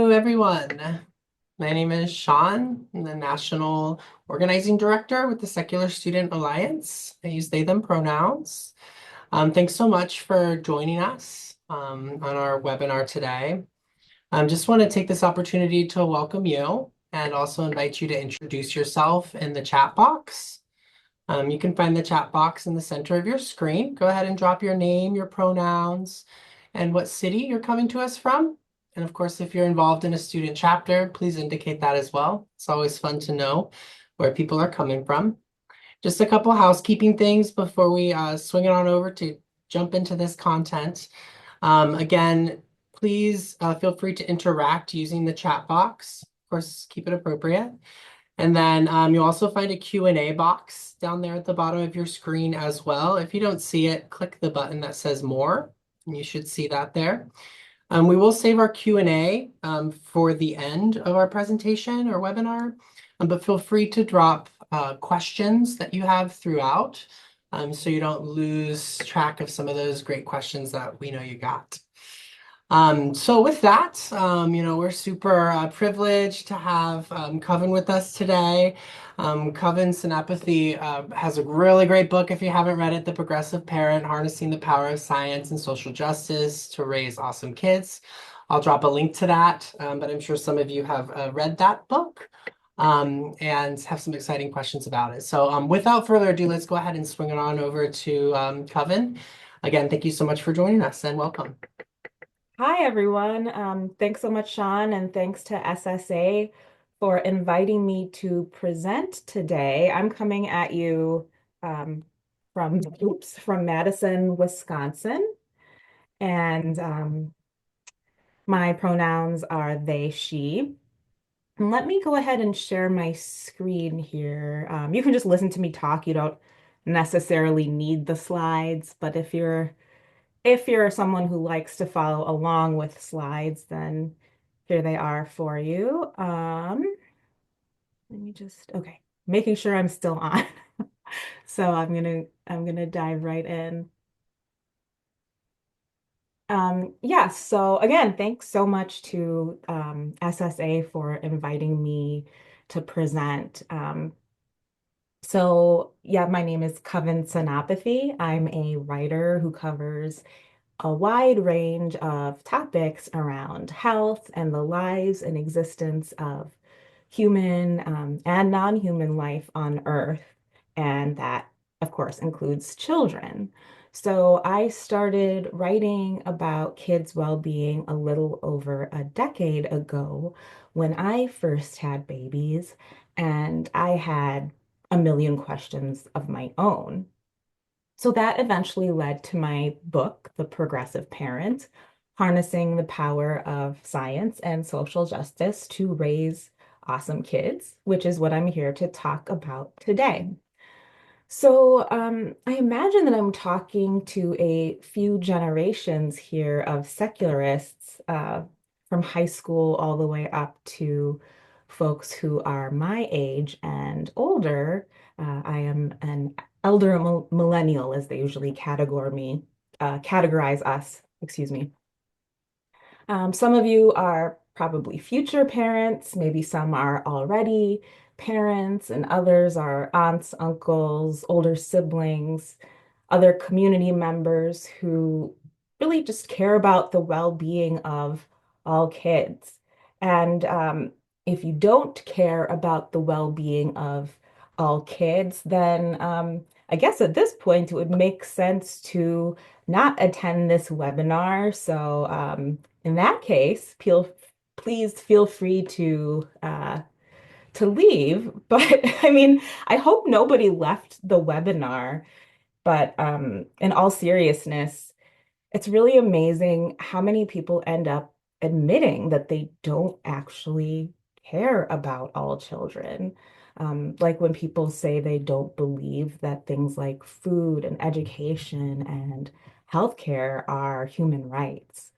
Hello, everyone. My name is Sean. I'm the National Organizing Director with the Secular Student Alliance. I use they, them pronouns. Thanks so much for joining us on our webinar today. Just want to take this opportunity to welcome you and also invite you to introduce yourself in the chat box. You can find the chat box in the center of your screen. Go ahead and drop your name, your pronouns, and what city you're coming to us from. And of course, if you're involved in a student chapter, please indicate that as well. It's always fun to know where people are coming from. Just a couple housekeeping things before we swing it on over to jump into this content. Again, please feel free to interact using the chat box. Of course, keep it appropriate. And then you'll also find a Q&A box down there at the bottom of your screen as well. If you don't see it, click the button that says more, and you should see that there. We will save our Q&A for the end of our presentation or webinar, but feel free to drop questions that you have throughout so you don't lose track of some of those great questions that we know you got. So with that, we're super privileged to have Kavin with us today. Kavin Senapathy has a really great book, if you haven't read it, The Progressive Parent, Harnessing the Power of Science and Social Justice to Raise Awesome Kids. I'll drop a link to that, but I'm sure some of you have read that book and have some exciting questions about it. So without further ado, let's go ahead and swing it on over to Kavin. Again, thank you so much for joining us and welcome. Hi, everyone. Thanks so much, Sean, and thanks to SSA for inviting me to present today. I'm coming at you from Madison, Wisconsin, and my pronouns are they, she. And let me go ahead and share my screen here. You can just listen to me talk. You don't necessarily need the slides, but if you're someone who likes to follow along with slides, then here they are for you. Okay, making sure I'm still on. So I'm gonna dive right in. Yeah, so again, thanks so much to SSA for inviting me to present. So yeah, my name is Kavin Senapathy. I'm a writer who covers a wide range of topics around health and the lives and existence of human and non-human life on Earth. And that, of course, includes children. So I started writing about kids' well-being a little over a decade ago when I first had babies, and I had a million questions of my own. So that eventually led to my book, The Progressive Parent, Harnessing the Power of Science and Social Justice to Raise Awesome Kids, which is what I'm here to talk about today. So I imagine that I'm talking to a few generations here of secularists from high school all the way up to folks who are my age and older. I am an elder millennial, as they usually categorize us, excuse me. Some of you are probably future parents, maybe some are already parents, and others are aunts, uncles, older siblings, other community members who really just care about the well-being of all kids. And if you don't care about the well-being of all kids, then I guess at this point it would make sense to not attend this webinar. So in that case, please feel free to leave. But I mean, I hope nobody left the webinar. But in all seriousness, it's really amazing how many people end up admitting that they don't actually care about all children. Like when people say they don't believe that things like food and education and healthcare are human rights.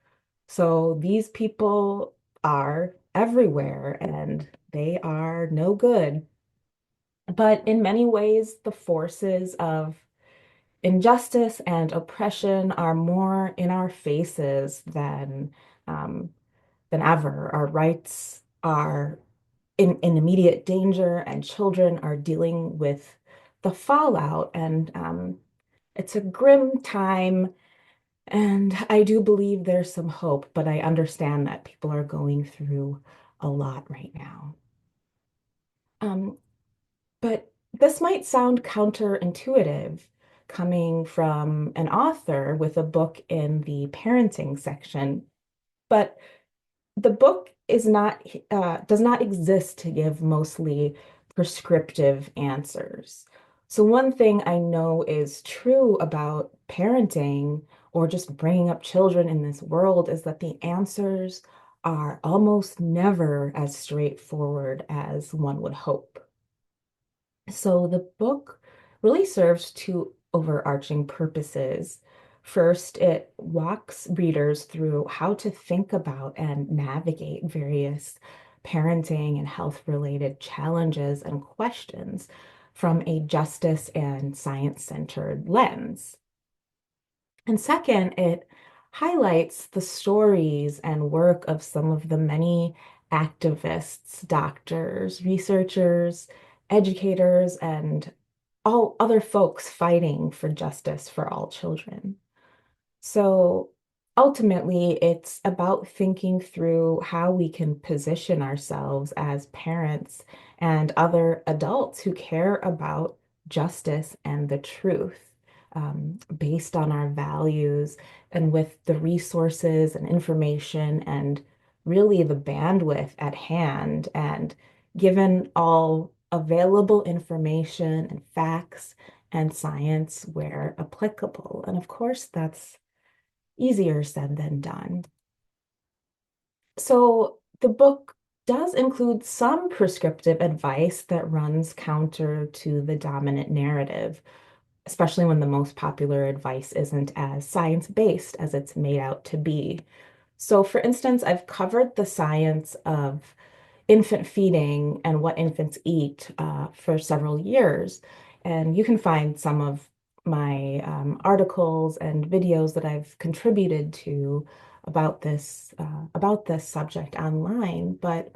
So these people are everywhere and they are no good. But in many ways, the forces of injustice and oppression are more in our faces than um, than ever. Our rights are in immediate danger, and children are dealing with the fallout. And it's a grim time. And I do believe there's some hope, but I understand that people are going through a lot right now. Um, but this might sound counterintuitive coming from an author with a book in the parenting section, but the book is not does not exist to give mostly prescriptive answers. So one thing I know is true about parenting or just bringing up children in this world is that the answers are almost never as straightforward as one would hope. So the book really serves two overarching purposes. First, it walks readers through how to think about and navigate various parenting and health-related challenges and questions from a justice and science-centered lens. And second, it highlights the stories and work of some of the many activists, doctors, researchers, educators, and all other folks fighting for justice for all children. So ultimately, it's about thinking through how we can position ourselves as parents and other adults who care about justice and the truth, based on our values and with the resources and information and really the bandwidth at hand. And given all available information and facts and science where applicable. And of course, that's easier said than done. So the book does include some prescriptive advice that runs counter to the dominant narrative, especially when the most popular advice isn't as science-based as it's made out to be. So, for instance, I've covered the science of infant feeding and what infants eat for several years. And you can find some of my articles and videos that I've contributed to about this subject online. But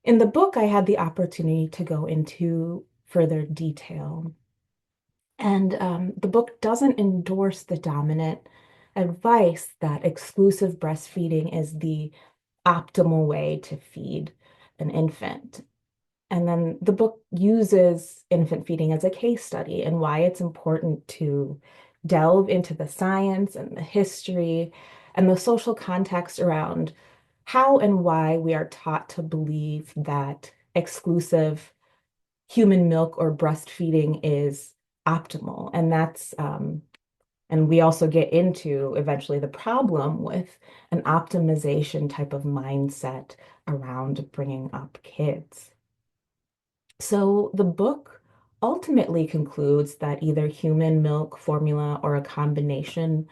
in the book, I had the opportunity to go into further detail. And the book doesn't endorse the dominant advice that exclusive breastfeeding is the optimal way to feed an infant. And then the book uses infant feeding as a case study and why it's important to delve into the science and the history and the social context around how and why we are taught to believe that exclusive human milk or breastfeeding is optimal. And we also get into eventually the problem with an optimization type of mindset around bringing up kids. So the book ultimately concludes that either human milk formula or a combination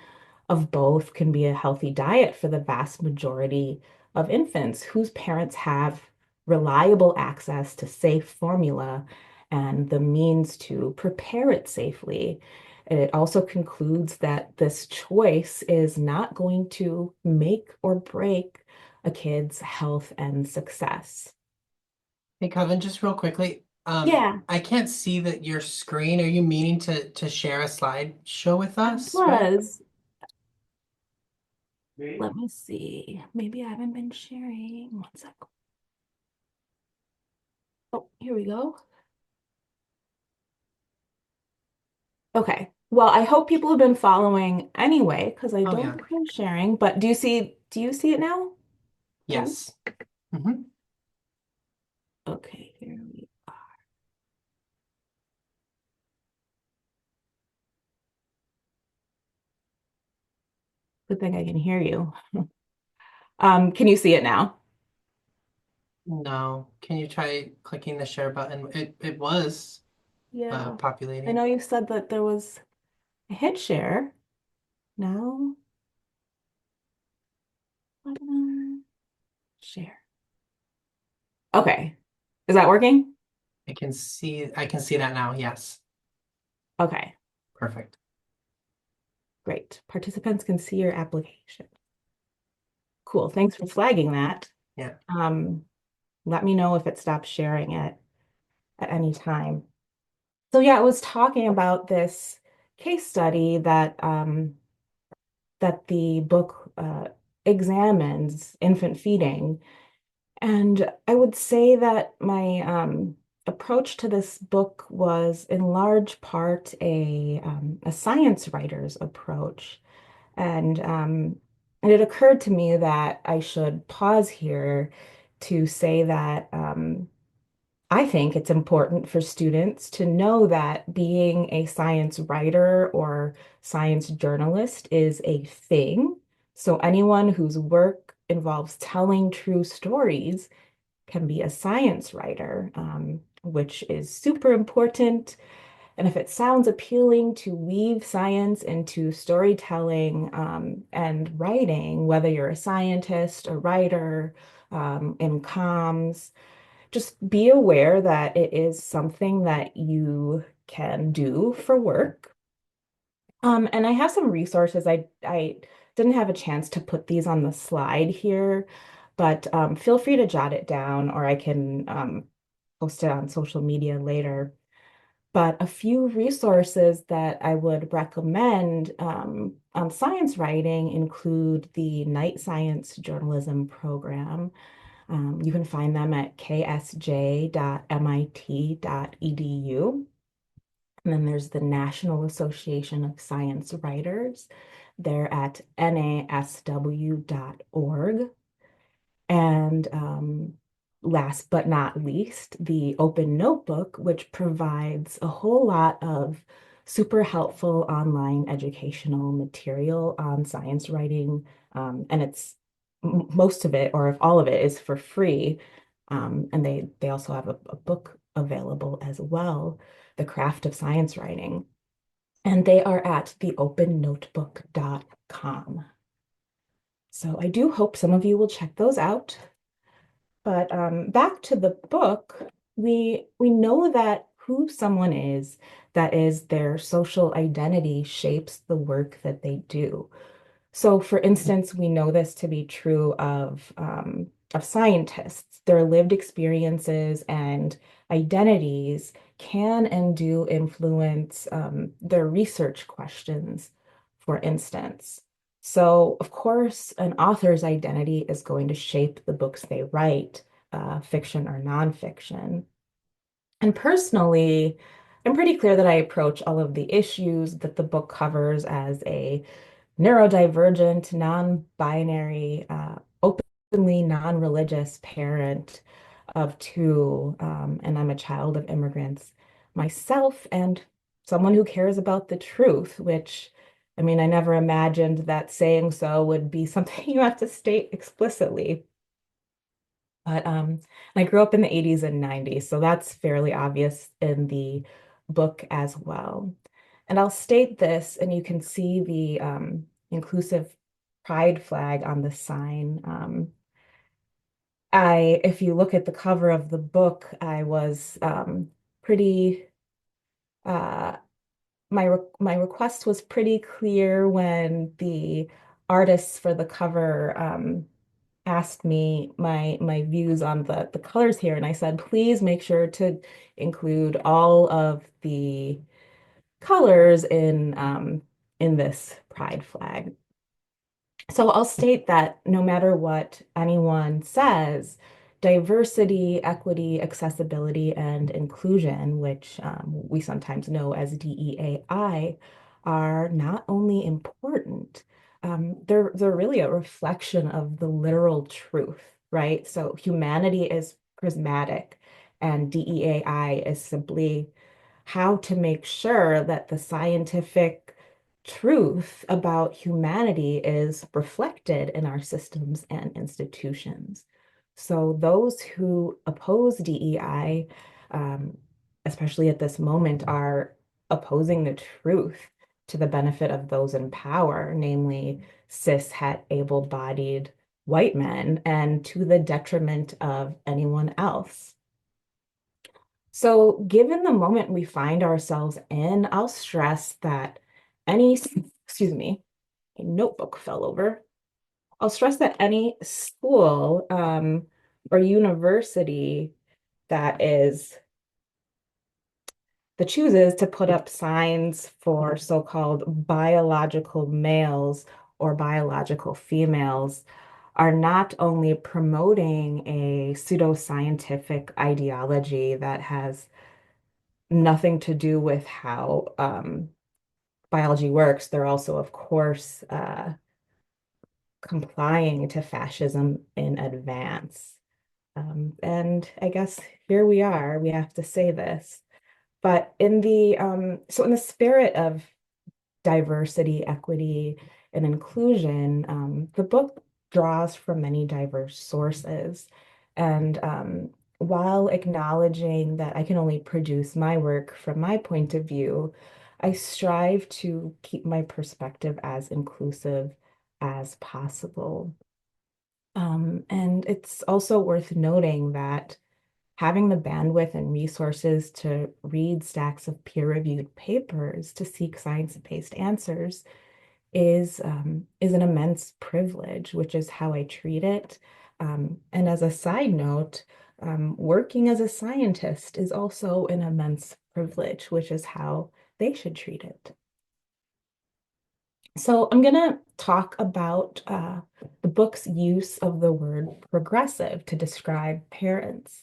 of both can be a healthy diet for the vast majority of infants whose parents have reliable access to safe formula and the means to prepare it safely. It also concludes that this choice is not going to make or break a kid's health and success. Hey, Kevin, just real quickly, Yeah, I can't see that your screen. Are you meaning to share a slideshow with I us, right? was. Let me see. Maybe I haven't been sharing. One sec. Oh, here we go. Okay. Well, I hope people have been following anyway, because I Oh don't yeah. think I'm sharing. But do you see it now, Kevin? Yes. Hmm. Okay, here we Good thing I can hear you. Can you see it now? No. Can you try clicking the share button? It was Yeah. I populating. know you said that there was a hit share. Now, webinar, share. Okay. Is that working? I can see that now. Yes. Okay, Perfect. great. Participants can see your application. Cool. Thanks for flagging that. Yeah. Um, Let me know if it stops sharing it at any time. So yeah, I was talking about this case study that the book examines infant feeding. And I would say that my approach to this book was in large part a science writer's approach. And it occurred to me that I should pause here to say that I think it's important for students to know that being a science writer or science journalist is a thing. So anyone whose work involves telling true stories can be a science writer, which is super important. And if it sounds appealing to weave science into storytelling and writing, whether you're a scientist, a writer, in comms, just be aware that it is something that you can do for work. And I have some resources. I didn't have a chance to put these on the slide here, but feel free to jot it down, or I can post it on social media later. But a few resources that I would recommend on science writing include the Night Science Journalism program. You can find them at ksj.mit.edu. And then there's the National Association of Science Writers. They're at nasw.org. And last but not least, the Open Notebook, which provides a whole lot of super helpful online educational material on science writing. And it's most of it, or if all of it, is for free. And they also have a book available as well, The Craft of Science Writing. And they are at theopennotebook.com. So I do hope some of you will check those out. But back to the book, we know that who someone is, that is, their social identity shapes the work that they do. So, for instance, we know this to be true of scientists. Their lived experiences and identities can and do influence their research questions, for instance. So, of course, an author's identity is going to shape the books they write, fiction or nonfiction. And personally, I'm pretty clear that I approach all of the issues that the book covers as a neurodivergent, non-binary, openly non-religious parent of two, and I'm a child of immigrants myself and someone who cares about the truth, which, I mean, I never imagined that saying so would be something you have to state explicitly. But I grew up in the 80s and 90s, so that's fairly obvious in the book as well. And I'll state this, and you can see the inclusive pride flag on the sign. If you look at the cover of the book, I was pretty, uh, my request was pretty clear when the artists for the cover asked me my views on the colors here, and I said, please make sure to include all of the colors in this pride flag. So I'll state that no matter what anyone says, diversity, equity, accessibility, and inclusion, which we sometimes know as DEAI, are not only important, they're really a reflection of the literal truth, right? So humanity is prismatic, and DEAI is simply how to make sure that the scientific truth about humanity is reflected in our systems and institutions. So those who oppose DEI, um, especially at this moment, are opposing the truth to the benefit of those in power, namely cis, het, able-bodied white men, and to the detriment of anyone else. So, given the moment we find ourselves in, I'll stress that any, excuse me, a notebook fell over. I'll stress that any school or university that chooses to put up signs for so-called biological males or biological females are not only promoting a pseudoscientific ideology that has nothing to do with how biology works, they're also, of course, complying to fascism in advance. And I guess here we are, we have to say this. But in the spirit of diversity, equity, and inclusion, the book draws from many diverse sources. And while acknowledging that I can only produce my work from my point of view, I strive to keep my perspective as inclusive as possible. And it's also worth noting that having the bandwidth and resources to read stacks of peer-reviewed papers to seek science-based answers is an immense privilege, which is how I treat it. And as a side note, working as a scientist is also an immense privilege, which is how they should treat it. So I'm going to talk about the book's use of the word progressive to describe parents.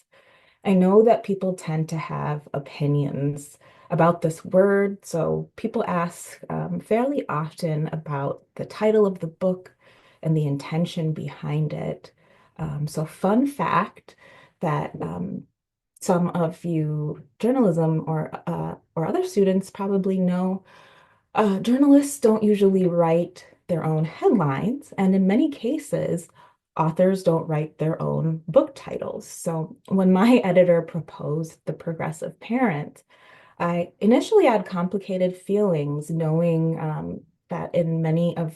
I know that people tend to have opinions about this word, so people ask fairly often about the title of the book and the intention behind it. So, fun fact that some of you journalism or other students probably know, journalists don't usually write their own headlines, and in many cases, authors don't write their own book titles. So when my editor proposed The Progressive Parent, I initially had complicated feelings knowing that in many of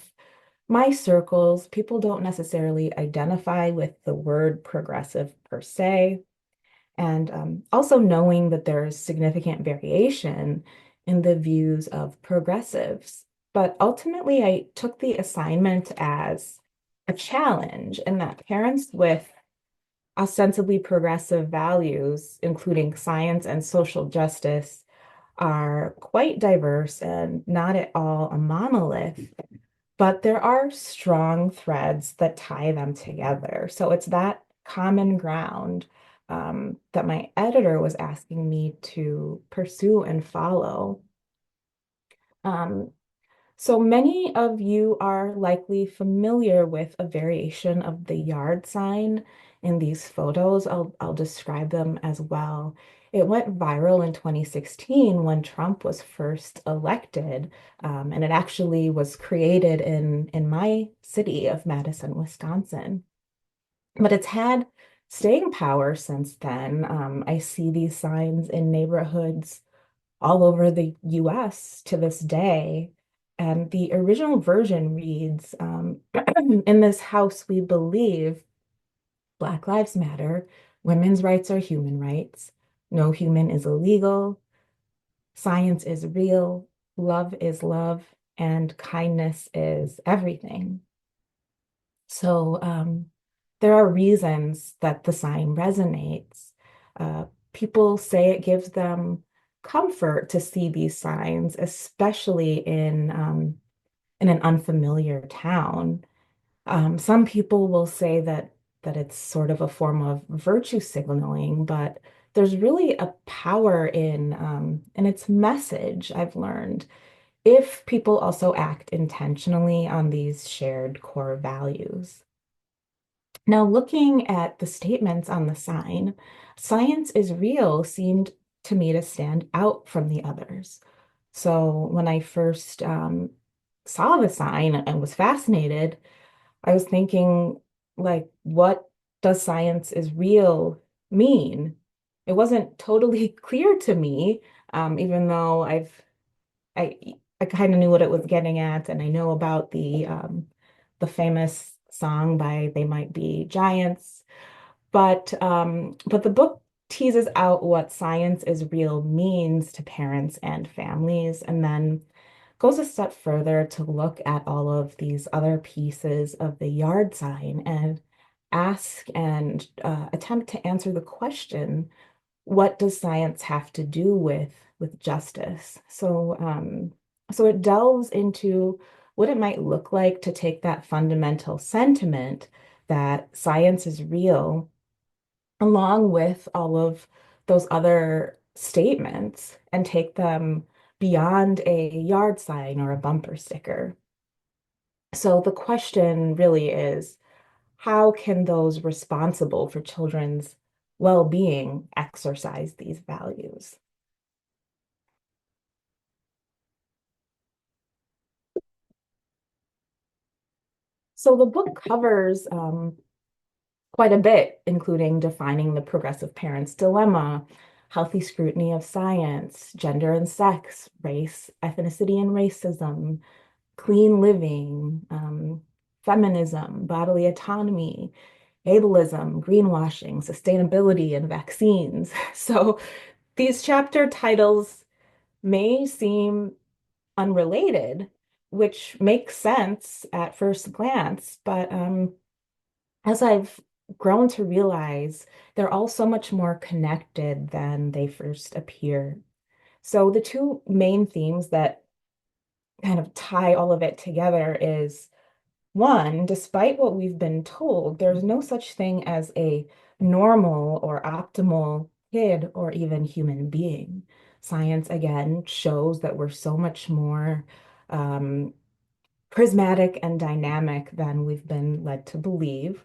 my circles, people don't necessarily identify with the word progressive per se. And also knowing that there's significant variation in the views of progressives. But ultimately, I took the assignment as a challenge, and that parents with ostensibly progressive values, including science and social justice, are quite diverse and not at all a monolith, but there are strong threads that tie them together. So it's that common ground that my editor was asking me to pursue and follow. Um, so many of you are likely familiar with a variation of the yard sign in these photos. I'll describe them as well. It went viral in 2016 when Trump was first elected, and it actually was created in my city of Madison, Wisconsin. But it's had staying power since then. I see these signs in neighborhoods all over the US to this day. And the original version reads, in this house, we believe Black Lives Matter, women's rights are human rights, no human is illegal, science is real, love, and kindness is everything. So there are reasons that the sign resonates. People say it gives them comfort to see these signs, especially in an unfamiliar town. Some people will say that it's sort of a form of virtue signaling, but there's really a power in its message, I've learned, if people also act intentionally on these shared core values. Now, looking at the statements on the sign, science is real seemed to me to stand out from the others. So when I first saw the sign and was fascinated, I was thinking, like, what does science is real mean? It wasn't totally clear to me, even though I I kind of knew what it was getting at, and I know about the famous song by They Might Be Giants, but the book teases out what science is real means to parents and families, and then goes a step further to look at all of these other pieces of the yard sign and ask and attempt to answer the question, what does science have to do with justice? So it delves into what it might look like to take that fundamental sentiment that science is real, along with all of those other statements, and take them beyond a yard sign or a bumper sticker. So the question really is, how can those responsible for children's well-being exercise these values? So the book covers quite a bit, including defining the progressive parent's dilemma, healthy scrutiny of science, gender and sex, race, ethnicity and racism, clean living, feminism, bodily autonomy, ableism, greenwashing, sustainability, and vaccines. So these chapter titles may seem unrelated, which makes sense at first glance, but as I've grown to realize, they're all so much more connected than they first appear. So the two main themes that kind of tie all of it together is one, despite what we've been told, there's no such thing as a normal or optimal kid or even human being. Science, again, shows that we're so much more um, prismatic and dynamic than we've been led to believe.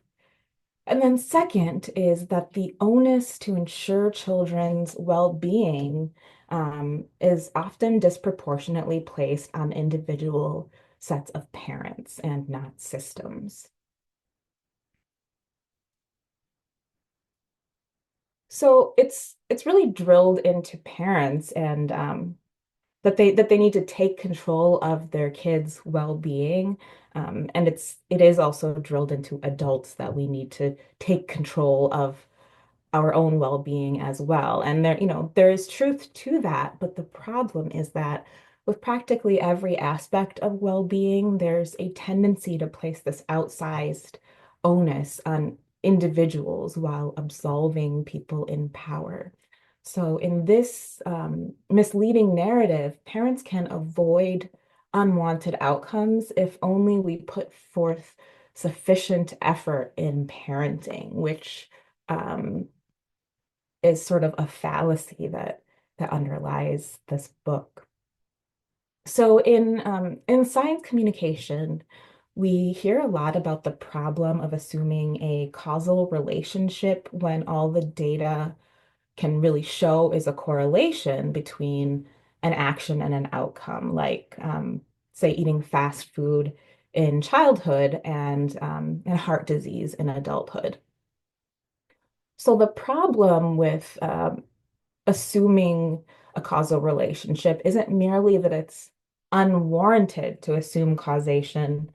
And then, second, is that the onus to ensure children's well-being is often disproportionately placed on individual sets of parents and not systems. So it's really drilled into parents and that they need to take control of their kids' well-being. And it is also drilled into adults that we need to take control of our own well-being as well. And there is truth to that, but the problem is that with practically every aspect of well-being, there's a tendency to place this outsized onus on individuals while absolving people in power. So in this misleading narrative, parents can avoid unwanted outcomes if only we put forth sufficient effort in parenting, which um, is sort of a fallacy that underlies this book. So in science communication, we hear a lot about the problem of assuming a causal relationship when all the data can really show is a correlation between an action and an outcome, like say eating fast food in childhood and heart disease in adulthood. So the problem with assuming a causal relationship isn't merely that it's unwarranted to assume causation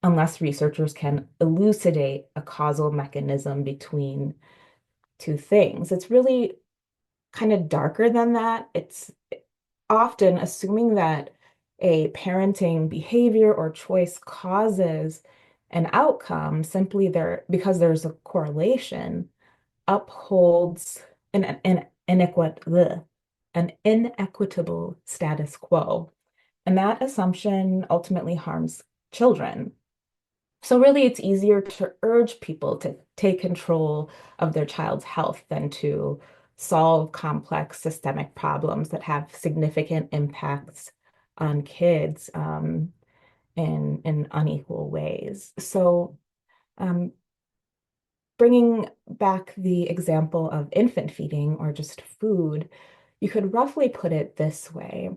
unless researchers can elucidate a causal mechanism between two things. It's really kind of darker than that. It's often assuming that a parenting behavior or choice causes an outcome simply there because there's a correlation upholds an inequitable status quo. And that assumption ultimately harms children. So really, it's easier to urge people to take control of their child's health than to solve complex systemic problems that have significant impacts on kids in unequal ways. So um, bringing back the example of infant feeding or just food, you could roughly put it this way.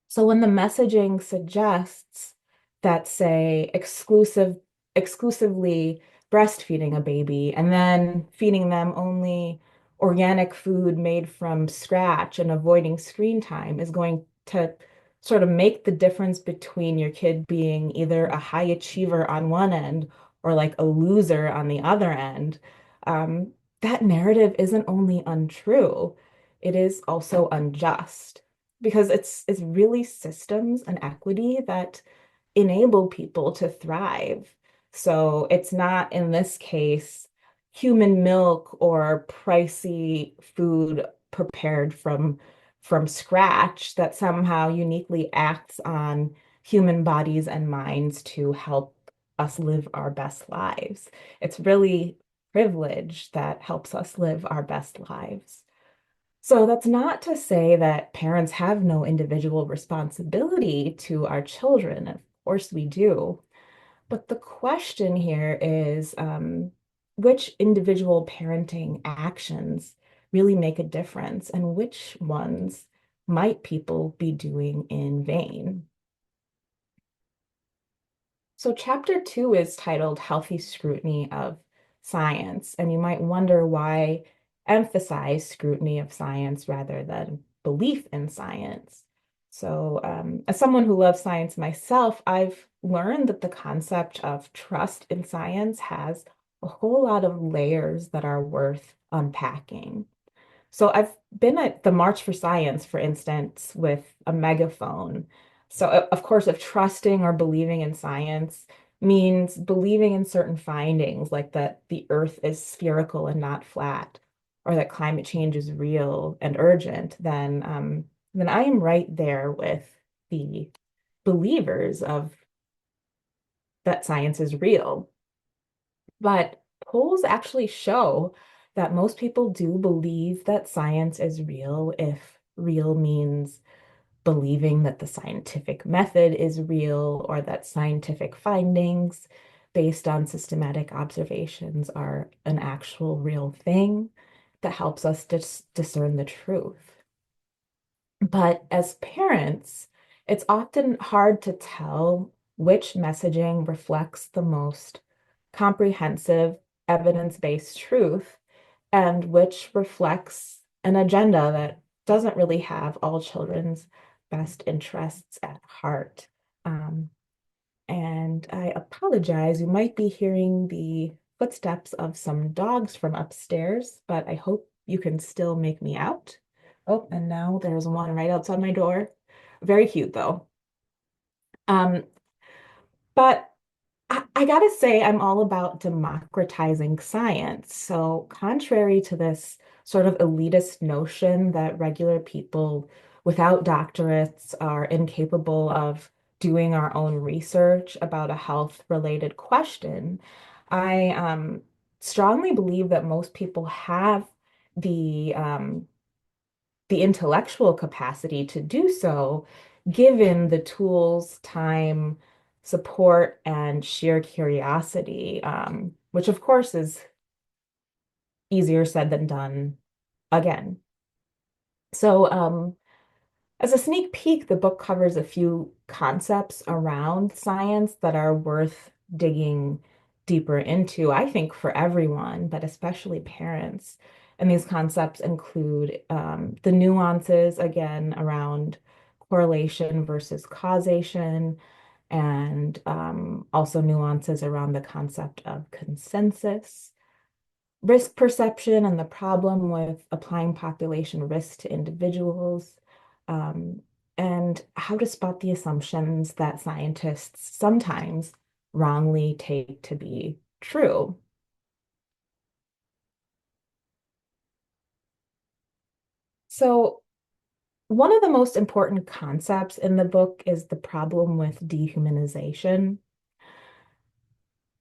So when the messaging suggests that, say, exclusively breastfeeding a baby and then feeding them only organic food made from scratch and avoiding screen time is going to sort of make the difference between your kid being either a high achiever on one end or like a loser on the other end, um, that narrative isn't only untrue, it is also unjust. because it's really systems and equity that enable people to thrive. So it's not, in this case, human milk or pricey food prepared from scratch that somehow uniquely acts on human bodies and minds to help us live our best lives. It's really privilege that helps us live our best lives. So that's not to say that parents have no individual responsibility to our children. Of course we do. But the question here is, which individual parenting actions really make a difference and which ones might people be doing in vain? So, chapter 2 is titled Healthy Scrutiny of Science, and you might wonder why emphasize scrutiny of science rather than belief in science. So, as someone who loves science myself, I've learned that the concept of trust in science has a whole lot of layers that are worth unpacking. So I've been at the March for Science, for instance, with a megaphone. So of course, if trusting or believing in science means believing in certain findings, like that the Earth is spherical and not flat, or that climate change is real and urgent, then I am right there with the believers of that science is real. But polls actually show that most people do believe that science is real if real means believing that the scientific method is real or that scientific findings based on systematic observations are an actual real thing that helps us discern the truth. But as parents, it's often hard to tell which messaging reflects the most comprehensive, evidence-based truth and which reflects an agenda that doesn't really have all children's best interests at heart. Um, and I apologize, you might be hearing the footsteps of some dogs from upstairs, but I hope you can still make me out. Oh, and now there's one right outside my door. Very cute though. Um, but I gotta say, I'm all about democratizing science. So, contrary to this sort of elitist notion that regular people without doctorates are incapable of doing our own research about a health-related question, I strongly believe that most people have the intellectual capacity to do so, given the tools, time, support, and sheer curiosity, which of course is easier said than done again. So, as a sneak peek, the book covers a few concepts around science that are worth digging deeper into, I think, for everyone, but especially parents. And these concepts include the nuances, again, around correlation versus causation, and also nuances around the concept of consensus, risk perception and the problem with applying population risk to individuals, um, and how to spot the assumptions that scientists sometimes wrongly take to be true. So, one of the most important concepts in the book is the problem with dehumanization.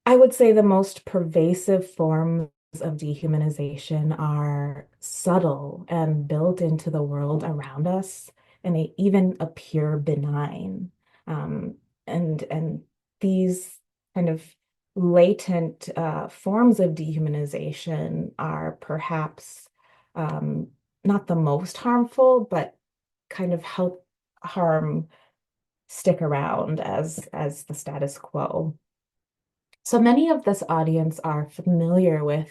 I would say the most pervasive forms of dehumanization are subtle and built into the world around us, and they even appear benign. Um, and these kind of latent forms of dehumanization are perhaps um, not the most harmful, but kind of help harm stick around as the status quo. So many of this audience are familiar with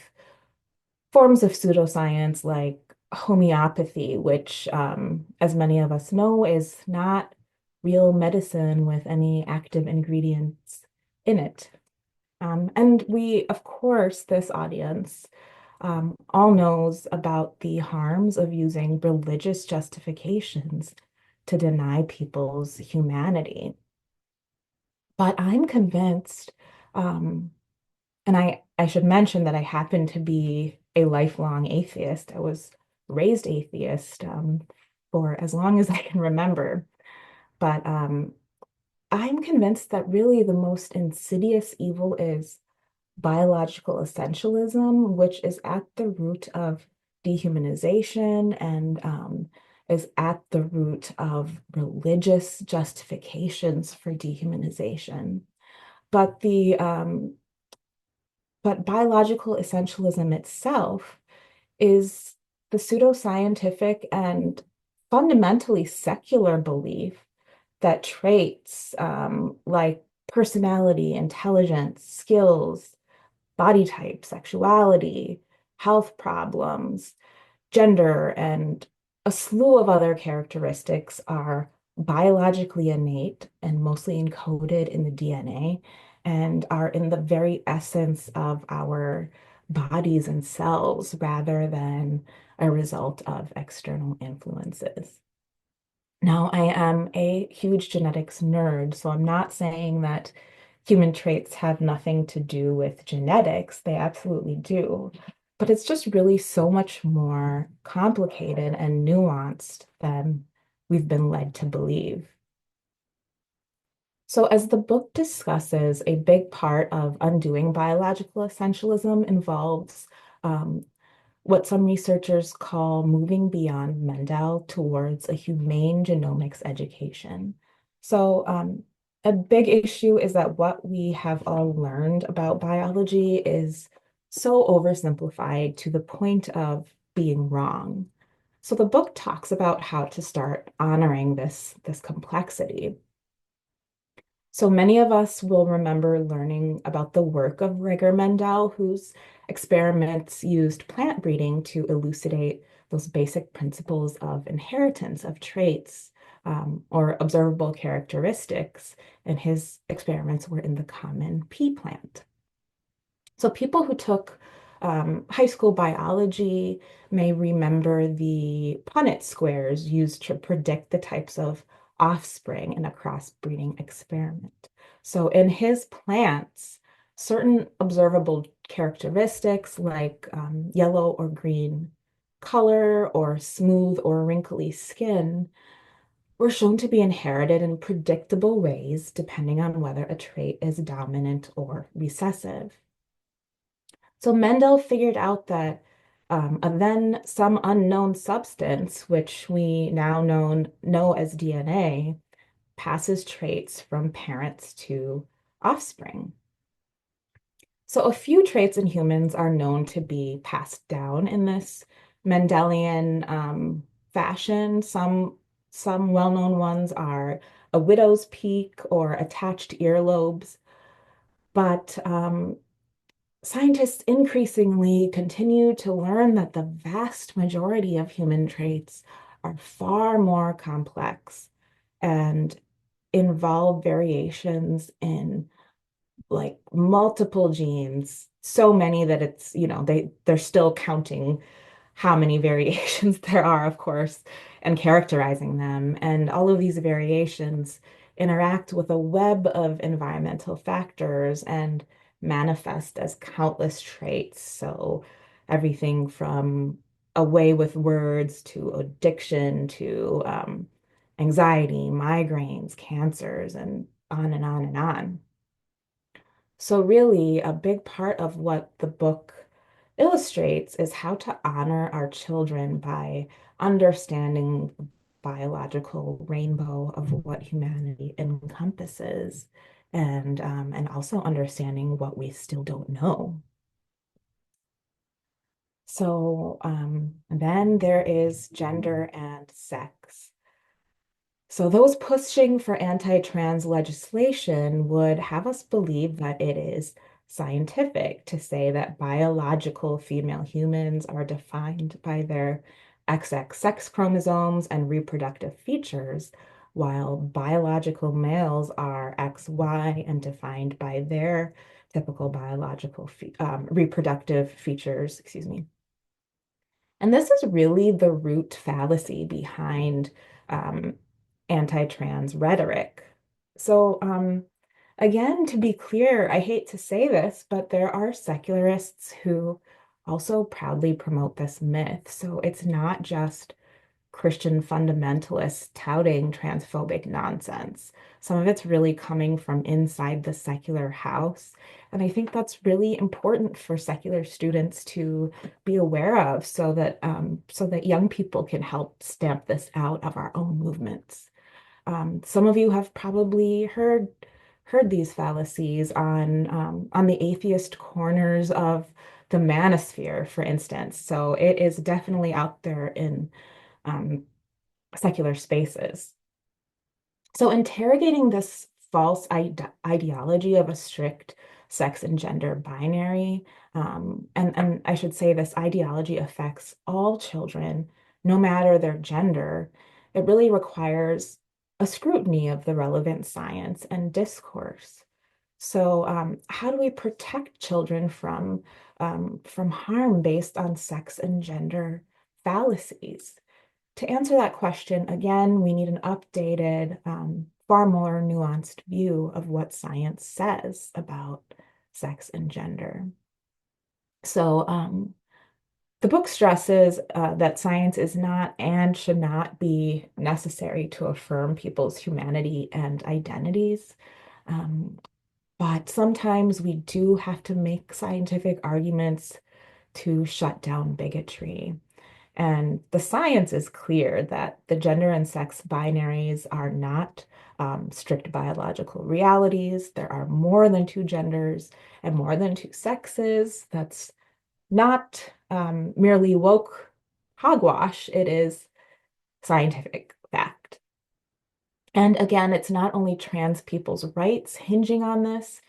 forms of pseudoscience like homeopathy, which, as many of us know, is not real medicine with any active ingredients in it. And we, of course, this audience all knows about the harms of using religious justifications to deny people's humanity. But I'm convinced, um, and I should mention that I happen to be a lifelong atheist. I was raised atheist for as long as I can remember. But I'm convinced that really the most insidious evil is biological essentialism, which is at the root of dehumanization and is at the root of religious justifications for dehumanization. But the but biological essentialism itself is the pseudoscientific and fundamentally secular belief that traits like personality, intelligence, skills, body type, sexuality, health problems, gender, and a slew of other characteristics are biologically innate and mostly encoded in the DNA and are in the very essence of our bodies and cells rather than a result of external influences. Now, I am a huge genetics nerd, so I'm not saying that human traits have nothing to do with genetics. They absolutely do. But it's just really so much more complicated and nuanced than we've been led to believe. So, as the book discusses, a big part of undoing biological essentialism involves um, what some researchers call moving beyond Mendel towards a humane genomics education. So, a big issue is that what we have all learned about biology is so oversimplified to the point of being wrong. So the book talks about how to start honoring this complexity. So many of us will remember learning about the work of Rigor Mendel, whose experiments used plant breeding to elucidate those basic principles of inheritance of traits or observable characteristics. And his experiments were in the common pea plant. So people who took high school biology may remember the Punnett squares used to predict the types of offspring in a crossbreeding experiment. So in his plants, certain observable characteristics like yellow or green color or smooth or wrinkly skin were shown to be inherited in predictable ways depending on whether a trait is dominant or recessive. So Mendel figured out that and then some unknown substance, which we now know as DNA, passes traits from parents to offspring. So a few traits in humans are known to be passed down in this Mendelian fashion. Some well-known ones are a widow's peak or attached earlobes, but scientists increasingly continue to learn that the vast majority of human traits are far more complex and involve variations in like multiple genes, so many that it's, they're still counting how many variations there are, of course, and characterizing them. And all of these variations interact with a web of environmental factors and manifest as countless traits. So everything from a way with words to addiction to anxiety, migraines, cancers, and on and on and on. So really, a big part of what the book illustrates is how to honor our children by understanding the biological rainbow of what humanity encompasses and also understanding what we still don't know. So then there is gender and sex. So those pushing for anti-trans legislation would have us believe that it is scientific to say that biological female humans are defined by their XX sex chromosomes and reproductive features, while biological males are XY and defined by their typical biological reproductive features, excuse me. And this is really the root fallacy behind anti-trans rhetoric. So, again, to be clear, I hate to say this, but there are secularists who also proudly promote this myth. So it's not just Christian fundamentalists touting transphobic nonsense. Some of it's really coming from inside the secular house. And I think that's really important for secular students to be aware of so that young people can help stamp this out of our own movements. Some of you have probably heard these fallacies on the atheist corners of the manosphere, for instance. So it is definitely out there in um, secular spaces. So interrogating this false ideology of a strict sex and gender binary, and I should say this ideology affects all children, no matter their gender. It really requires a scrutiny of the relevant science and discourse. So, how do we protect children from harm based on sex and gender fallacies? To answer that question, again, we need an updated, far more nuanced view of what science says about sex and gender. So, the book stresses that science is not and should not be necessary to affirm people's humanity and identities. Um, but sometimes we do have to make scientific arguments to shut down bigotry. And the science is clear that the gender and sex binaries are not strict biological realities. There are more than two genders and more than two sexes. That's not merely woke hogwash, it is scientific fact. And again, it's not only trans people's rights hinging on this,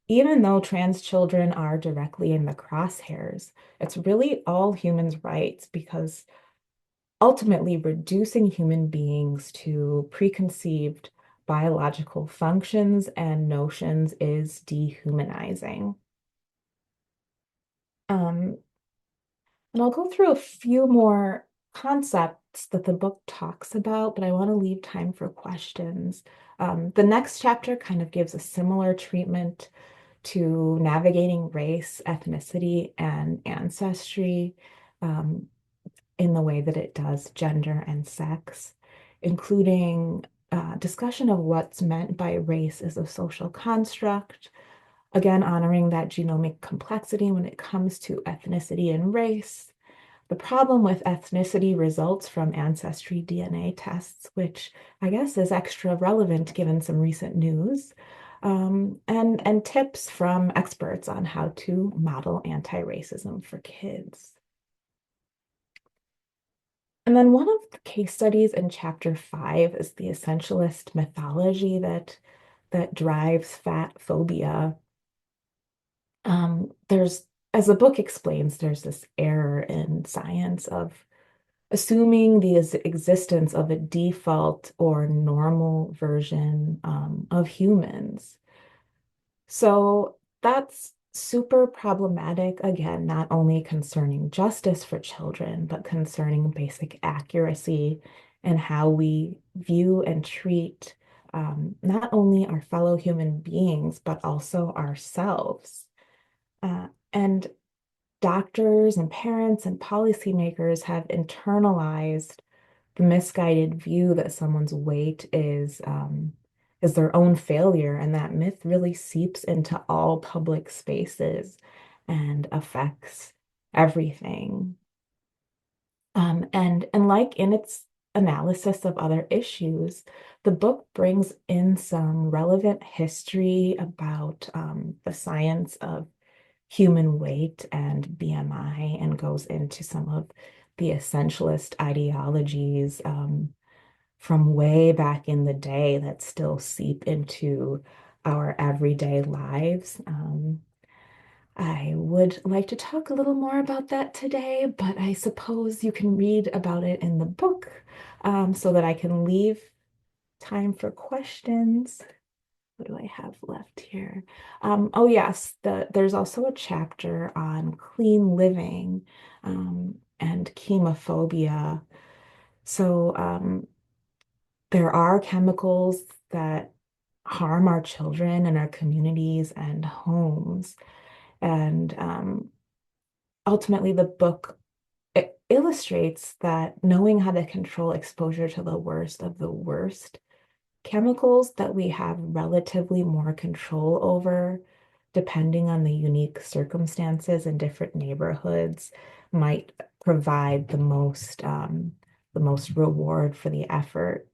even though trans children are directly in the crosshairs, it's really all humans' rights because ultimately reducing human beings to preconceived biological functions and notions is dehumanizing. Um, and I'll go through a few more concepts that the book talks about, but I want to leave time for questions. The next chapter kind of gives a similar treatment to navigating race, ethnicity, and ancestry. Um, in the way that it does gender and sex, including discussion of what's meant by race as a social construct, again, honoring that genomic complexity when it comes to ethnicity and race. The problem with ethnicity results from ancestry DNA tests, which I guess is extra relevant given some recent news, and tips from experts on how to model anti-racism for kids. And then one of the case studies in chapter 5 is the essentialist mythology that drives fat phobia. There's, as the book explains, there's this error in science of assuming the existence of a default or normal version of humans. So that's super problematic, again, not only concerning justice for children, but concerning basic accuracy and how we view and treat not only our fellow human beings, but also ourselves. And doctors and parents and policymakers have internalized the misguided view that someone's weight is their own failure, and that myth really seeps into all public spaces and affects everything. And like in its analysis of other issues, the book brings in some relevant history about the science of human weight and BMI and goes into some of the essentialist ideologies from way back in the day that still seep into our everyday lives. I would like to talk a little more about that today, but I suppose you can read about it in the book so that I can leave time for questions. What do I have left here? Oh yes, there's also a chapter on clean living and chemophobia. So There are chemicals that harm our children and our communities and homes. And ultimately, the book it illustrates that knowing how to control exposure to the worst of the worst chemicals that we have relatively more control over, depending on the unique circumstances in different neighborhoods, might provide the most reward for the effort.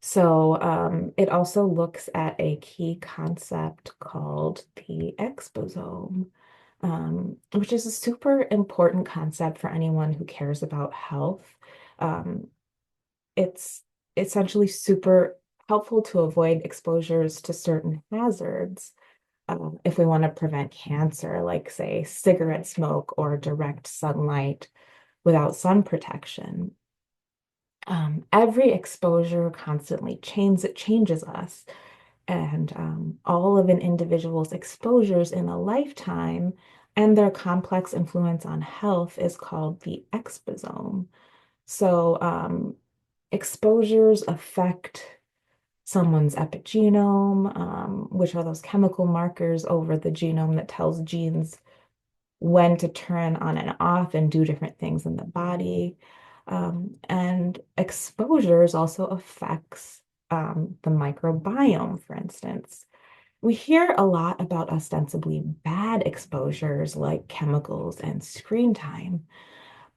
So it also looks at a key concept called the exposome, which is a super important concept for anyone who cares about health. Um, it's essentially super helpful to avoid exposures to certain hazards if we want to prevent cancer, like, say, cigarette smoke or direct sunlight without sun protection. Every exposure constantly changes us, and all of an individual's exposures in a lifetime and their complex influence on health is called the exposome. So, exposures affect someone's epigenome, which are those chemical markers over the genome that tells genes when to turn on and off and do different things in the body. And exposures also affects the microbiome, for instance. We hear a lot about ostensibly bad exposures like chemicals and screen time,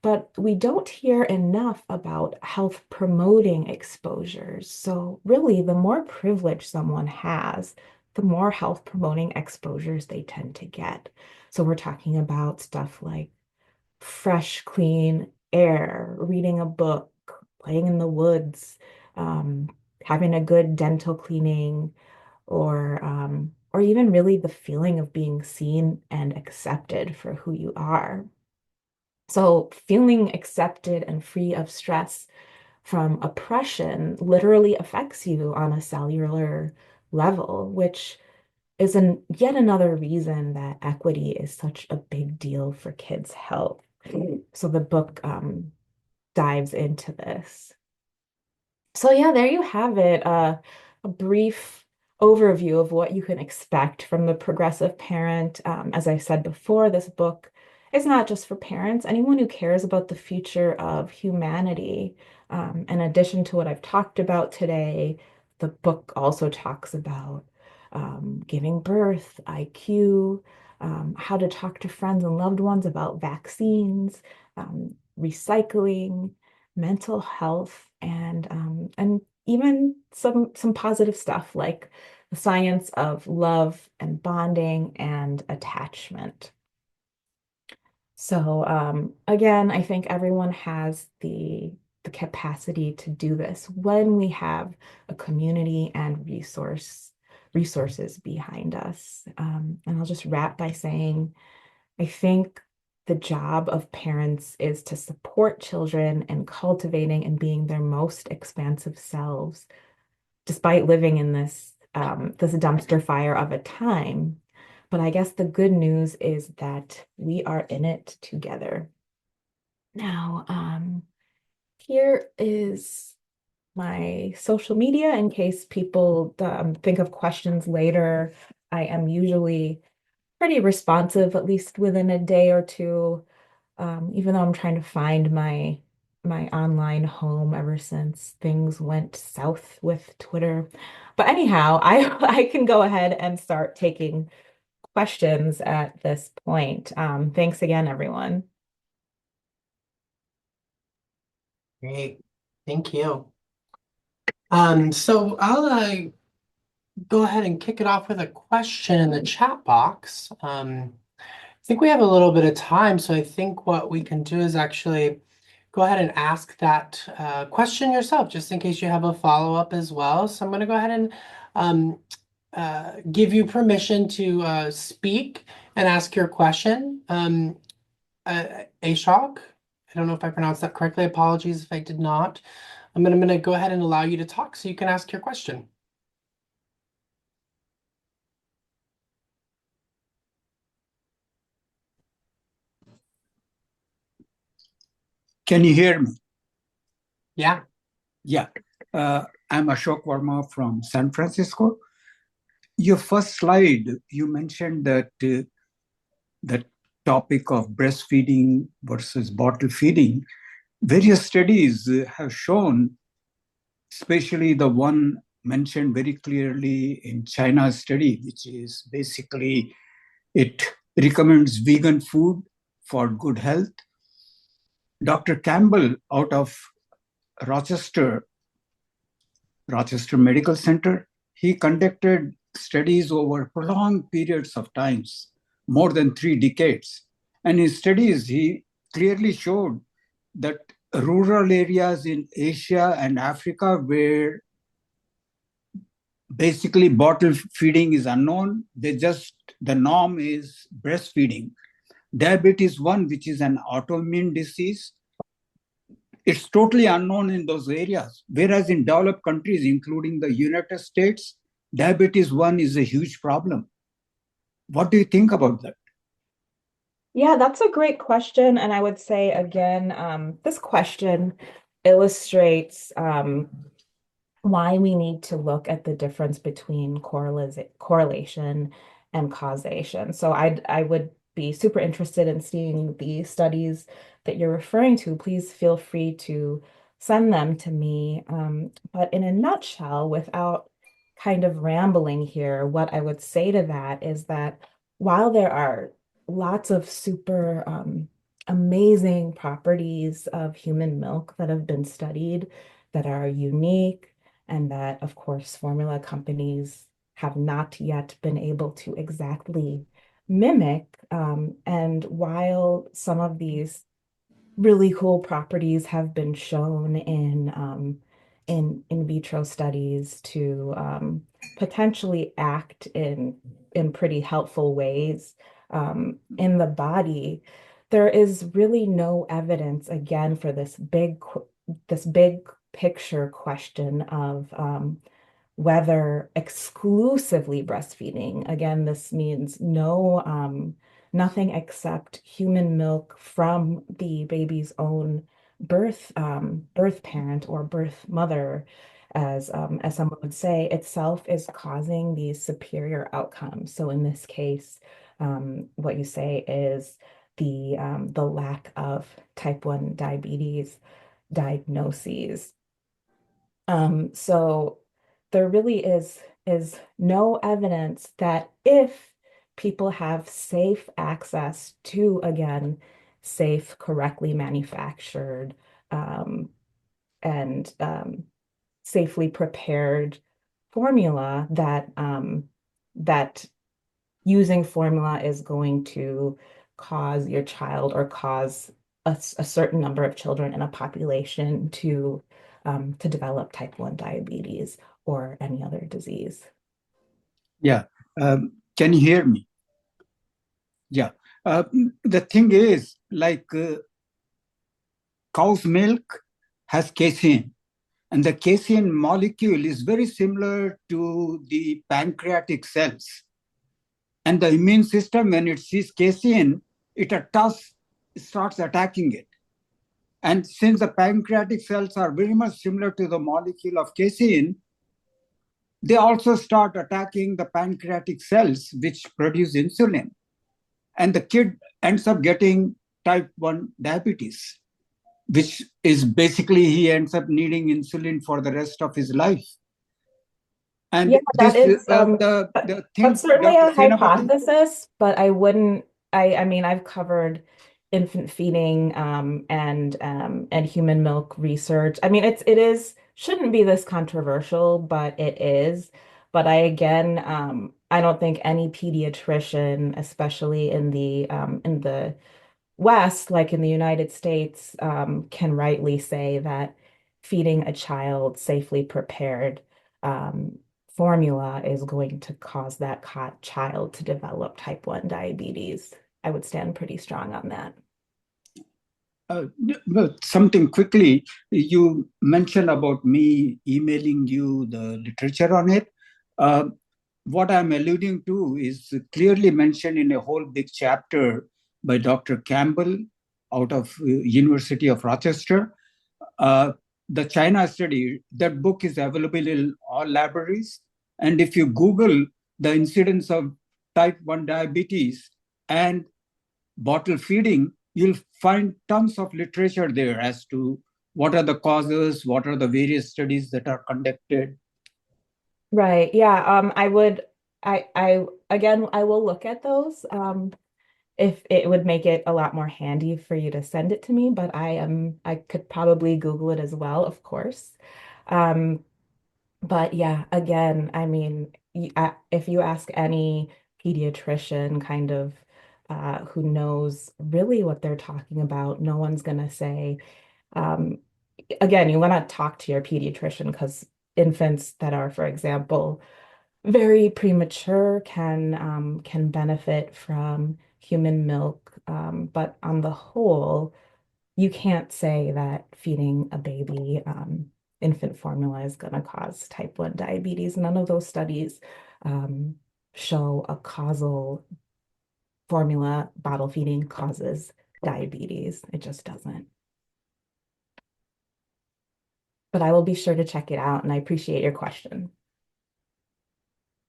but we don't hear enough about health promoting exposures. So, really, the more privilege someone has, the more health promoting exposures they tend to get. So, we're talking about stuff like fresh, clean air, reading a book, playing in the woods, um, having a good dental cleaning, or even really the feeling of being seen and accepted for who you are. So, feeling accepted and free of stress from oppression literally affects you on a cellular level, which is yet another reason that equity is such a big deal for kids' health. So, the book dives into this. So yeah, there you have it. A brief overview of what you can expect from the progressive parent. As I said before, this book is not just for parents, anyone who cares about the future of humanity. In addition to what I've talked about today, the book also talks about giving birth, IQ, how to talk to friends and loved ones about vaccines, recycling, mental health, and even some positive stuff like the science of love and bonding and attachment. So again, I think everyone has the capacity to do this when we have a community and resources behind us. And I'll just wrap by saying I think the job of parents is to support children in cultivating and being their most expansive selves, despite living in this dumpster fire of a time. But I guess the good news is that we are in it together. Now, here is my social media in case people think of questions later. I am usually pretty responsive, at least within a day or two, even though I'm trying to find my online home ever since things went south with Twitter. But anyhow, I can go ahead and start taking questions at this point. Thanks again, everyone. Great. Thank you. So I'll go ahead and kick it off with a question in the chat box. I think we have a little bit of time, so I think what we can do is actually go ahead and ask that question yourself, just in case you have a follow-up as well. So I'm going to go ahead and um, give you permission to speak and ask your question. Ashok, I don't know if I pronounced that correctly. Apologies if I did not. I'm gonna go ahead and allow you to talk so you can ask your question. Can you hear me? Yeah. Yeah, I'm Ashok Verma from San Francisco. Your first slide, you mentioned that the topic of breastfeeding versus bottle feeding. Various studies have shown, especially the one mentioned very clearly in China's study, which is basically it recommends vegan food for good health. Dr. Campbell out of Rochester Rochester Medical Center. He conducted studies over prolonged periods of times, more than 3 decades. And in studies, he clearly showed that rural areas in Asia and Africa where basically bottle feeding is unknown, the norm is breastfeeding. Diabetes 1, which is an autoimmune disease, it's totally unknown in those areas. Whereas in developed countries, including the United States, diabetes 1 is a huge problem. What do you think about that? Yeah, that's a great question. And I would say again, this question illustrates why we need to look at the difference between correlation and causation. So I would be super interested in seeing the studies that you're referring to. Please feel free to send them to me. But in a nutshell, without kind of rambling here, what I would say to that is that while there are lots of super amazing properties of human milk that have been studied that are unique, and that, of course, formula companies have not yet been able to exactly mimic. And while some of these really cool properties have been shown in vitro studies to potentially act in pretty helpful ways in the body, there is really no evidence again for this big picture question of whether exclusively breastfeeding, again, this means nothing except human milk from the baby's own birth parent or birth mother, as someone would say, itself is causing these superior outcomes. So in this case, what you say is the lack of type 1 diabetes diagnoses. So there really is no evidence that if people have safe access to, again, safe, correctly manufactured, um, and safely prepared formula, that using formula is going to cause your child or cause a certain number of children in a population to develop type 1 diabetes or any other disease. Yeah. Can you hear me? Yeah. The thing is, cow's milk has casein, and the casein molecule is very similar to the pancreatic cells. And the immune system, when it sees casein, it starts attacking it. And since the pancreatic cells are very much similar to the molecule of casein, they also start attacking the pancreatic cells, which produce insulin. And the kid ends up getting type 1 diabetes, which is basically he ends up needing insulin for the rest of his life. Yeah, And that this, is the that's thing, certainly Dr. a Senapathy, hypothesis, but I wouldn't I mean I've covered infant feeding and human milk research. I mean it is shouldn't be this controversial, but it is. But I again I don't think any pediatrician, especially in the West, like in the United States, can rightly say that feeding a child safely prepared um, formula is going to cause that child to develop type 1 diabetes. I would stand pretty strong on that. uh, something quickly, you mentioned about me emailing you the literature on it. Uh, what I'm alluding to is clearly mentioned in a whole big chapter by Dr. Campbell out of University of Rochester. Uh, the China study, that book is available in all libraries. And if you Google the incidence of type 1 diabetes and bottle feeding, you'll find tons of literature there as to what are the causes, what are the various studies that are conducted. Right. Yeah. Again, I will look at those. If it would make it a lot more handy for you to send it to me, but I could probably Google it as well, of course. Um, but yeah, again, I mean, if you ask any pediatrician kind of who knows really what they're talking about, no one's gonna say, um, again, you want to talk to your pediatrician because infants that are, for example, very premature can benefit from human milk, but on the whole, you can't say that feeding a baby infant formula is going to cause type 1 diabetes. None of those studies um, show a causal formula bottle feeding causes diabetes. It just doesn't. But I will be sure to check it out, and I appreciate your question.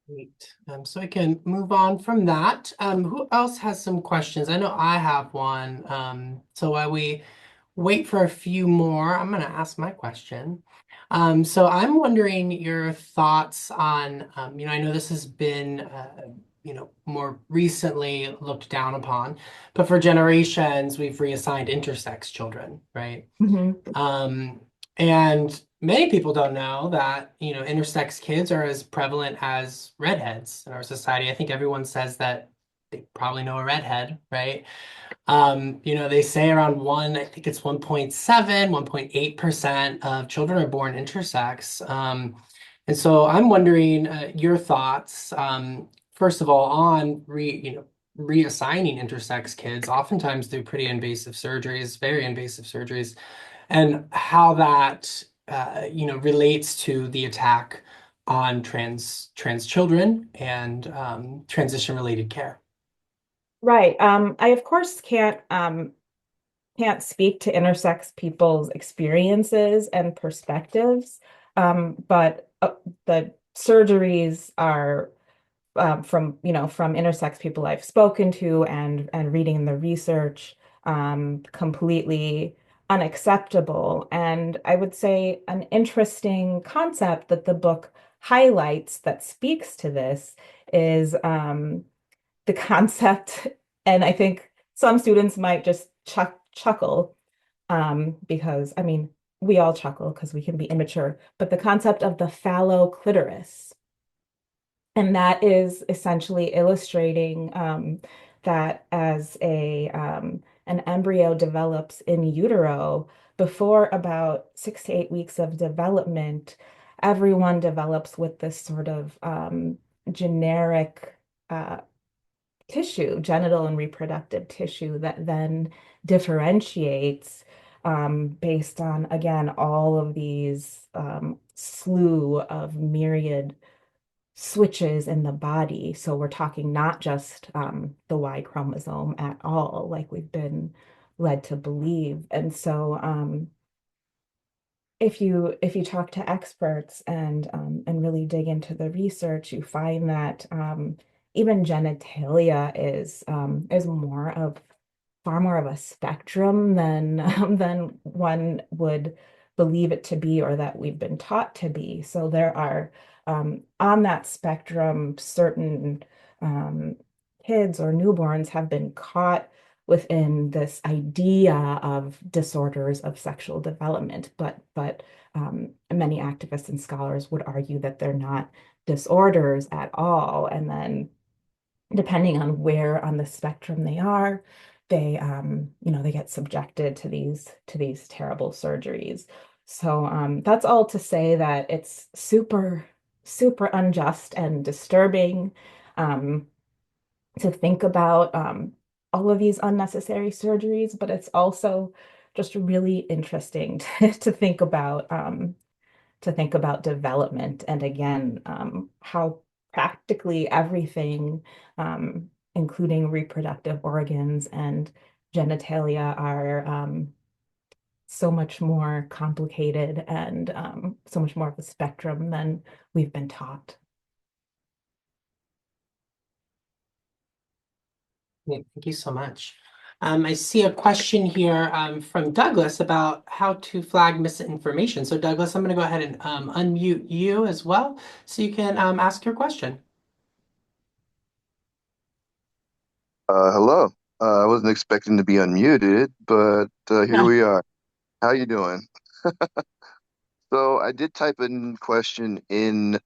Great. So I can move on from that. Who else has some questions? I know I have one. So while we wait for a few more, I'm going to ask my question. So I'm wondering your thoughts on, I know this has been, more recently looked down upon, but for generations, we've reassigned intersex children, right? Mhm. Um, and many people don't know that, intersex kids are as prevalent as redheads in our society. I think everyone says that they probably know a redhead, right? They say around I think it's 1.7, 1.8% of children are born intersex. And so I'm wondering your thoughts, first of all, on reassigning intersex kids, oftentimes through pretty invasive surgeries, very invasive surgeries, and how that relates to the attack on trans children and transition related care. Right. I of course can't speak to intersex people's experiences and perspectives, but the surgeries are from intersex people I've spoken to and reading the research, completely unacceptable. And I would say an interesting concept that the book highlights that speaks to this is the concept, and I think some students might just chuckle because I mean we all chuckle because we can be immature, but the concept of the fallow clitoris. And that is essentially illustrating that as an embryo develops in utero, before about 6 to 8 weeks of development, everyone develops with this sort of generic uh, tissue, genital and reproductive tissue that then differentiates based on, again, all of these slew of myriad switches in the body. So we're talking not just the Y chromosome at all, like we've been led to believe. And so if you talk to experts and really dig into the research, you find that even genitalia is far more of a spectrum than than one would believe it to be or that we've been taught to be. So there are on that spectrum certain um, kids or newborns have been caught within this idea of disorders of sexual development, but many activists and scholars would argue that they're not disorders at all. And then depending on where on the spectrum they are, they get subjected to these terrible surgeries. So that's all to say that it's super, super unjust and disturbing. Um, to think about all of these unnecessary surgeries, but it's also just really interesting to think about development and again how practically everything, including reproductive organs and genitalia, are so much more complicated and so much more of a spectrum than we've been taught. Yeah, thank you so much. I see a question here from Douglas about how to flag misinformation. So Douglas, I'm going to go ahead and unmute you as well so you can ask your question. Hello. I wasn't expecting to be unmuted, but here we are. How you doing? So I did type in question in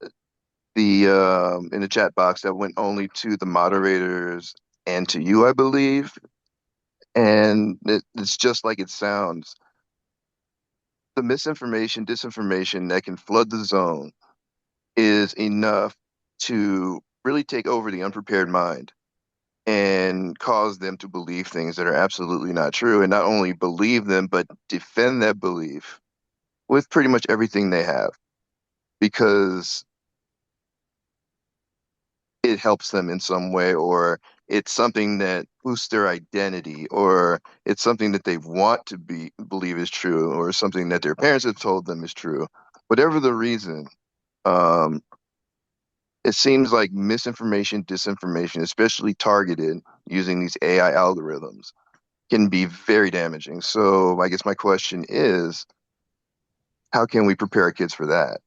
the chat box that went only to the moderators and to you, I believe. And it's just like it sounds. The misinformation, disinformation that can flood the zone is enough to really take over the unprepared mind and cause them to believe things that are absolutely not true, and not only believe them, but defend that belief with pretty much everything they have because it helps them in some way, or it's something that boosts their identity, or it's something that they want to be believe is true, or something that their parents have told them is true. Whatever the reason, um, it seems like misinformation, disinformation, especially targeted using these AI algorithms, can be very damaging. So I guess my question is, how can we prepare our kids for that?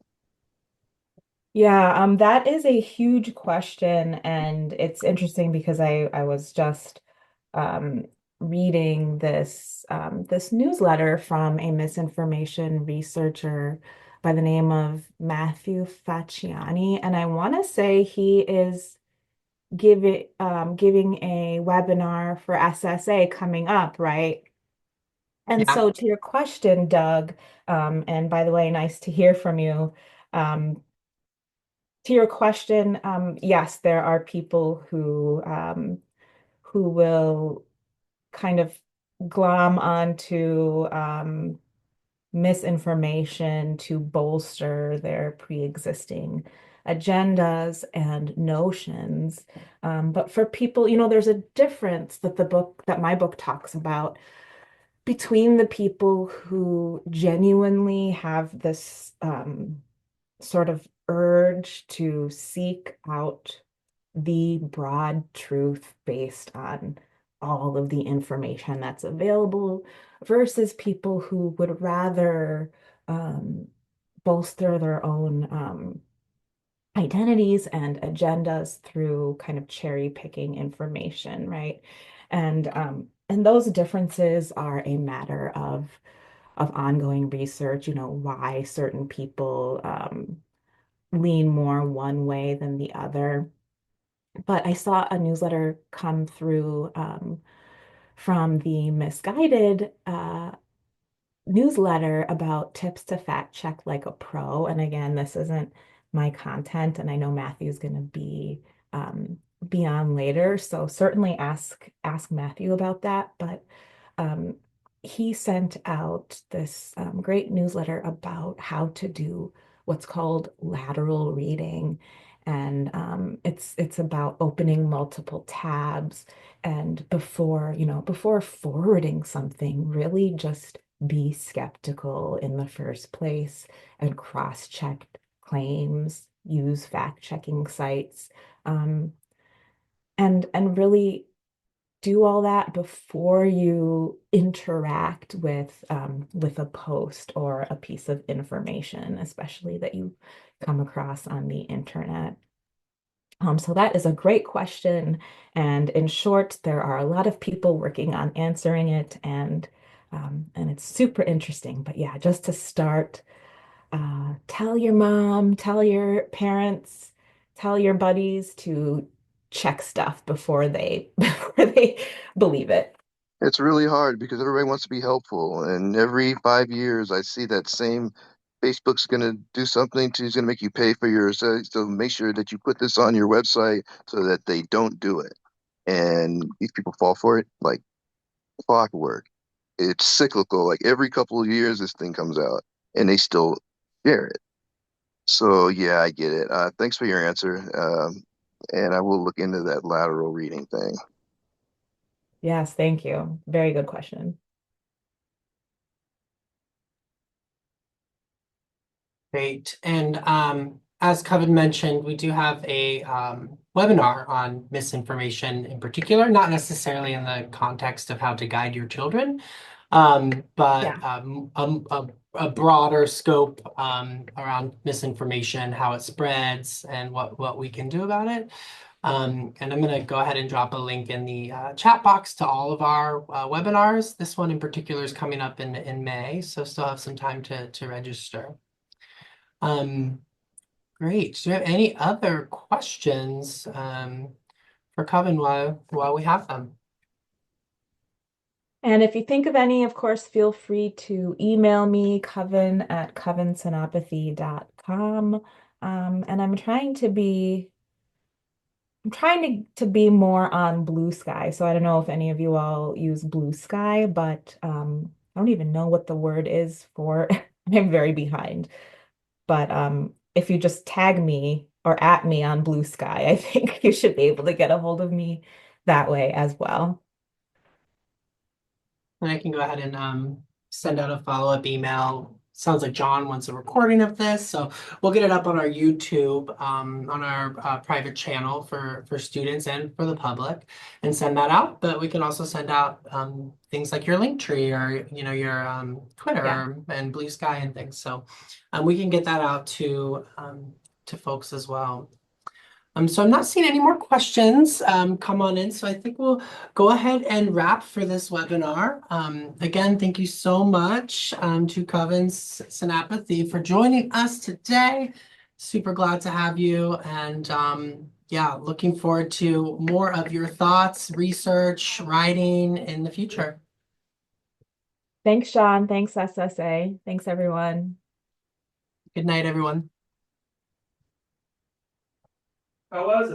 Yeah, that is a huge question, and it's interesting because I was just um, reading this newsletter from a misinformation researcher by the name of Matthew Facciani, and I want to say he is giving a webinar for SSA coming up, right? And Yeah, so to your question, Doug, and by the way, nice to hear from you. Um, to your question, yes, there are people who will kind of glom onto misinformation to bolster their pre-existing agendas and notions. But for people, there's a difference that my book talks about between the people who genuinely have this sort of urge to seek out the broad truth based on all of the information that's available versus people who would rather um, bolster their own identities and agendas through kind of cherry picking information, right? And those differences are a matter of ongoing research, why certain people lean more one way than the other. But I saw a newsletter come through from the Misguided newsletter about tips to fact check like a pro. And again, this isn't my content, and I know Matthew's going to um, be on later, so certainly ask Matthew about that. But um, he sent out this great newsletter about how to do what's called lateral reading. And it's about opening multiple tabs and before forwarding something, really just be skeptical in the first place and cross-check claims, use fact-checking sites, um, and really do all that before you interact with a post or a piece of information, especially that you come across on the internet. So that is a great question. And in short, there are a lot of people working on answering it, and it's super interesting. But yeah, just to start, tell your mom, tell your parents, tell your buddies to check stuff before they before they believe it. It's really hard because everybody wants to be helpful, and every 5 years I see that same Facebook's going to do something to, is going to make you pay for yours. So make sure that you put this on your website so that they don't do it. And these people fall for it like clockwork. It's cyclical. Like every couple of years, this thing comes out, and they still share it. So yeah, I get it. Thanks for your answer. And I will look into that lateral reading thing. Yes, thank you. Very good question. Great. And as Kevin mentioned, we do have a webinar on misinformation in particular, not necessarily in the context of how to guide your children, but Yeah. a broader scope around misinformation, how it spreads, and what we can do about it. And I'm going to go ahead and drop a link in the chat box to all of our webinars. This one in particular is coming up in May, so still have some time to register. Great. Do you have any other questions for Kevin while we have them? And if you think of any, of course, feel free to email me, Kavin@kavinsenapathy.com. And I'm trying to be more on Blue Sky. So I don't know if any of you all use Blue Sky, but I don't even know what the word is for. I'm very behind. But if you just tag me or at me on Blue Sky, I think you should be able to get a hold of me that way as well. And I can go ahead and send out a follow-up email. Sounds like John wants a recording of this, so we'll get it up on our YouTube, on our private channel for students and for the public, and send that out. But we can also send out things like your Linktree or your Yeah. Twitter and Blue Sky and things. So we can get that out to folks as well. So I'm not seeing any more questions come on in, so I think we'll go ahead and wrap for this webinar. Again, thank you so much to Kavin Senapathy for joining us today. Super glad to have you, and yeah, looking forward to more of your thoughts, research, writing in the future. Thanks, Sean. Thanks, SSA. Thanks, everyone. Good night, everyone. How was it?